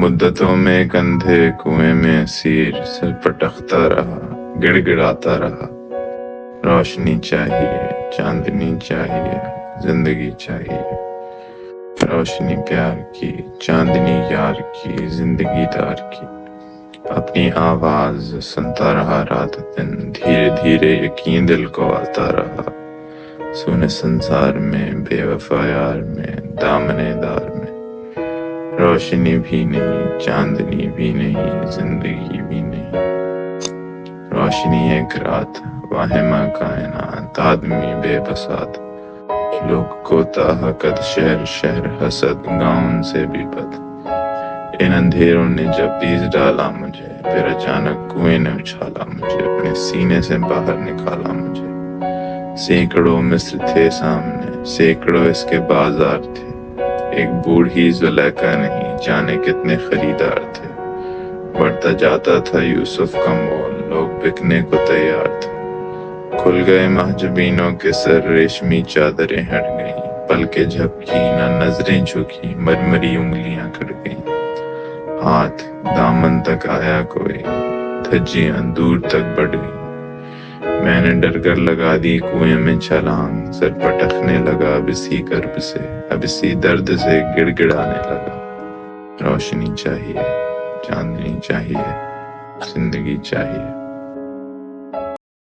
مدتوں میں ایک اندھے کنویں میں اسیر سر پٹکتا رہا، گڑ گڑاتا رہا۔ روشنی چاہیے، چاندنی چاہیے، زندگی چاہیے۔ روشنی پیار کی، چاندنی یار کی، زندگی دار کی۔ اپنی آواز سنتا رہا رات دن، دھیرے دھیرے یقین دل کو آتا رہا۔ سونے سنسار میں، بے وفا یار میں، دامنے دار میں۔ روشنی بھی نہیں، چاندنی بھی نہیں، زندگی بھی نہیں۔ روشنی ایک رات، واہمہ کائنات، آدمی بے بساط، لوگ کوتاہ قد، شہر شہر حسد، گاؤں سے بھی بد۔ ان اندھیروں نے جب بیج ڈالا مجھے، پھر اچانک کنویں نے اچھالا مجھے، اپنے سینے سے باہر نکالا مجھے۔ سینکڑوں مصر تھے سامنے، سینکڑوں اس کے بازار تھے۔ ایک بوڑھی زلیخا نہیں، جانے کتنے خریدار تھے۔ بڑھتا جاتا تھا یوسف کا مول، لوگ بکنے کو تیار تھے۔ کھل گئے محجوبینوں کے سر، ریشمی چادریں ہٹ گئیں۔ پلکیں جھپکی، نہ نظریں جھکی، مرمری انگلیاں کٹ گئیں۔ ہاتھ دامن تک آیا کوئی، دھجیاں دور تک بڑھ گئیں۔ میں نے ڈر کر لگا دی کنویں میں چھلانگ، سر پٹکنے لگا اب اسی کرب سے، اب اسی درد سے گڑ گڑانے لگا۔ روشنی چاہیے، چاندنی چاہیے، زندگی چاہیے۔